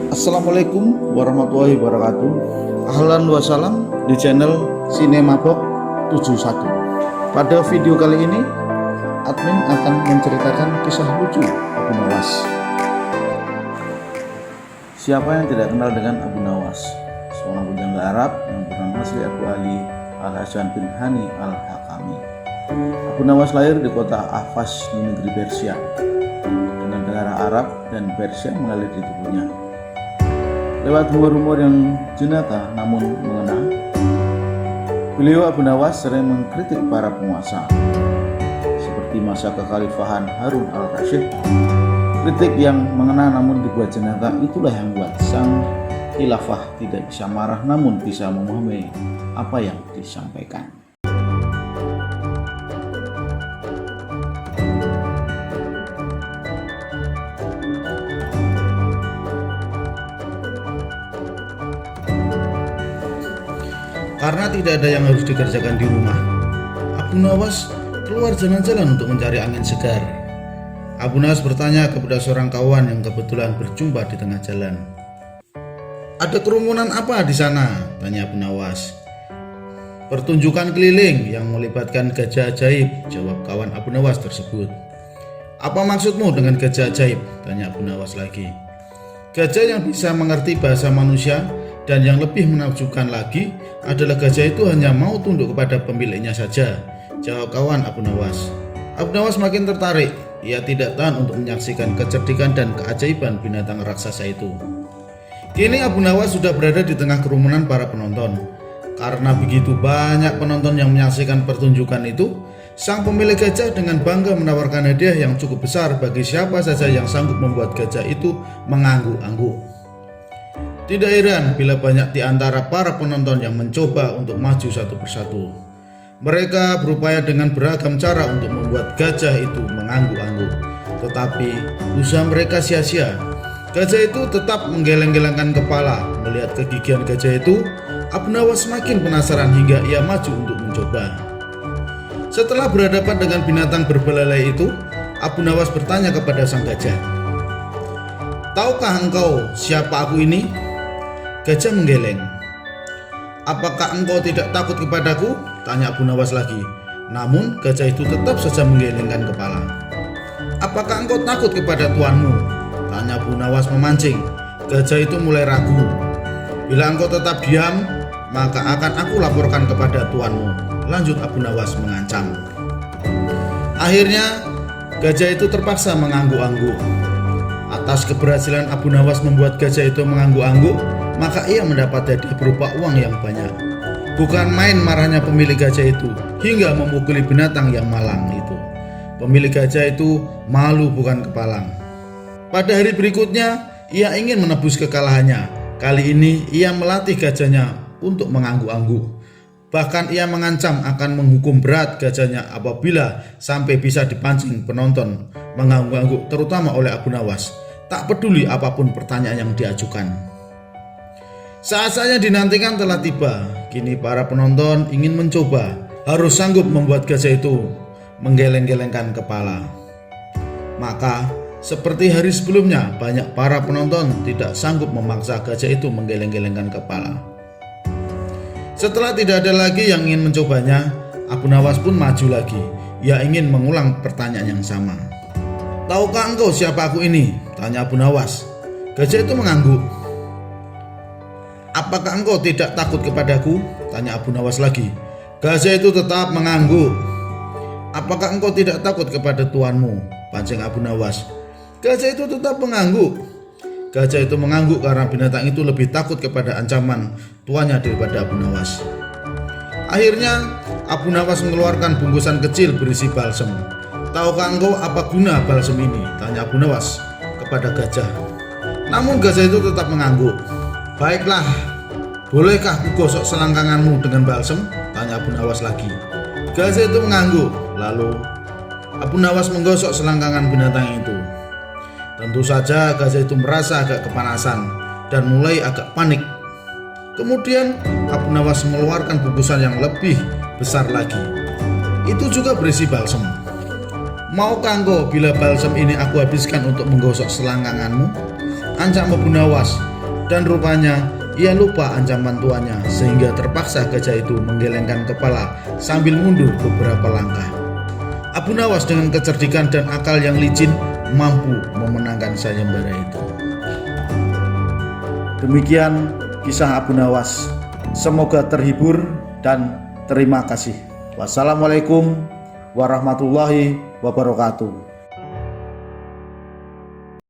Assalamualaikum warahmatullahi wabarakatuh. Ahlan wa salam di channel Sinemabok 71. Pada video kali ini admin akan menceritakan kisah lucu Abu Nawas. Siapa yang tidak kenal dengan Abu Nawas? Seorang bujangga Arab yang bernama asli Abu Ali Al-Hasan bin Hani Al-Hakami. Abu Nawas lahir di kota Ahvaz di negeri Persia, dengan darah Arab dan Persia mengalir di tubuhnya. Lewat humor-humor yang jenaka namun mengena, beliau Abu Nawas sering mengkritik para penguasa seperti masa kekhalifahan Harun al-Rasyid. Kritik yang mengena namun dibuat jenaka itulah yang membuat sang khilafah tidak bisa marah namun bisa memahami apa yang disampaikan. Karena tidak ada yang harus dikerjakan di rumah, Abu Nawas keluar jalan-jalan untuk mencari angin segar. Abu Nawas bertanya kepada seorang kawan yang kebetulan berjumpa di tengah jalan. "Ada kerumunan apa di sana?" tanya Abu Nawas. "Pertunjukan keliling yang melibatkan gajah ajaib," jawab kawan Abu Nawas tersebut. "Apa maksudmu dengan gajah ajaib?" tanya Abu Nawas lagi. "Gajah yang bisa mengerti bahasa manusia, dan yang lebih menakjubkan lagi adalah gajah itu hanya mau tunduk kepada pemiliknya saja," jawab kawan Abu Nawas. Abu Nawas makin tertarik. Ia tidak tahan untuk menyaksikan kecerdikan dan keajaiban binatang raksasa itu. Kini Abu Nawas sudah berada di tengah kerumunan para penonton. Karena begitu banyak penonton yang menyaksikan pertunjukan itu, sang pemilik gajah dengan bangga menawarkan hadiah yang cukup besar bagi siapa saja yang sanggup membuat gajah itu mengangguk-angguk. Tidak heran bila banyak di antara para penonton yang mencoba untuk maju satu persatu. Mereka berupaya dengan beragam cara untuk membuat gajah itu mengangguk-angguk. Tetapi usaha mereka sia-sia. Gajah itu tetap menggeleng-gelengkan kepala. Melihat kegigihan gajah itu, Abu Nawas semakin penasaran hingga ia maju untuk mencoba. Setelah berhadapan dengan binatang berbelalai itu, Abu Nawas bertanya kepada sang gajah, "Tahukah engkau siapa aku ini?" Gajah menggeleng. "Apakah engkau tidak takut kepadaku?" tanya Abu Nawas lagi. Namun gajah itu tetap saja menggelengkan kepala. "Apakah engkau takut kepada tuanmu?" tanya Abu Nawas memancing. Gajah itu mulai ragu. "Bila engkau tetap diam, maka akan aku laporkan kepada tuanmu," lanjut Abu Nawas mengancam. Akhirnya gajah itu terpaksa mengangguk-angguk. Atas keberhasilan Abu Nawas membuat gajah itu mengangguk-angguk, maka ia mendapat hadiah berupa uang yang banyak. Bukan main marahnya pemilik gajah itu hingga memukuli binatang yang malang itu. Pemilik gajah itu malu bukan kepalang. Pada hari berikutnya, ia ingin menebus kekalahannya. Kali ini ia melatih gajahnya untuk mengangguk-angguk. Bahkan ia mengancam akan menghukum berat gajahnya apabila sampai bisa dipancing penonton mengangguk-angguk, terutama oleh Abu Nawas. Tak peduli apapun pertanyaan yang diajukan. Saat-saatnya dinantikan telah tiba. Kini para penonton ingin mencoba, harus sanggup membuat gajah itu menggeleng-gelengkan kepala. Maka seperti hari sebelumnya, banyak para penonton tidak sanggup memaksa gajah itu menggeleng-gelengkan kepala. Setelah tidak ada lagi yang ingin mencobanya, Abu Nawas pun maju lagi. Ia ingin mengulang pertanyaan yang sama. "Tahukah engkau siapa aku ini?" tanya Abu Nawas. Gajah itu mengangguk. "Apakah engkau tidak takut kepadaku?" tanya Abu Nawas lagi. Gajah itu tetap mengangguk. "Apakah engkau tidak takut kepada tuanmu?" pancing Abu Nawas. Gajah itu tetap mengangguk. Gajah itu mengangguk karena binatang itu lebih takut kepada ancaman tuannya daripada Abu Nawas. Akhirnya Abu Nawas mengeluarkan bungkusan kecil berisi balsem. "Tahukah engkau apa guna balsem ini?" tanya Abu Nawas kepada gajah. Namun gajah itu tetap mengangguk. "Baiklah, bolehkah kugosok selangkanganmu dengan balsem?" tanya Abu Nawas lagi. Gajah itu mengangguk. Lalu Abu Nawas menggosok selangkangan binatang itu. Tentu saja gajah itu merasa agak kepanasan dan mulai agak panik. Kemudian Abu Nawas mengeluarkan bungkusan yang lebih besar lagi. Itu juga berisi balsem. "Maukah engkau bila balsem ini aku habiskan untuk menggosok selangkanganmu?" ancam Abu Nawas. Dan rupanya ia lupa ancaman tuannya sehingga terpaksa gajah itu menggelengkan kepala sambil mundur beberapa langkah. Abu Nawas dengan kecerdikan dan akal yang licin mampu memenangkan sayembara itu. Demikian kisah Abu Nawas. Semoga terhibur dan terima kasih. Wassalamualaikum warahmatullahi wabarakatuh.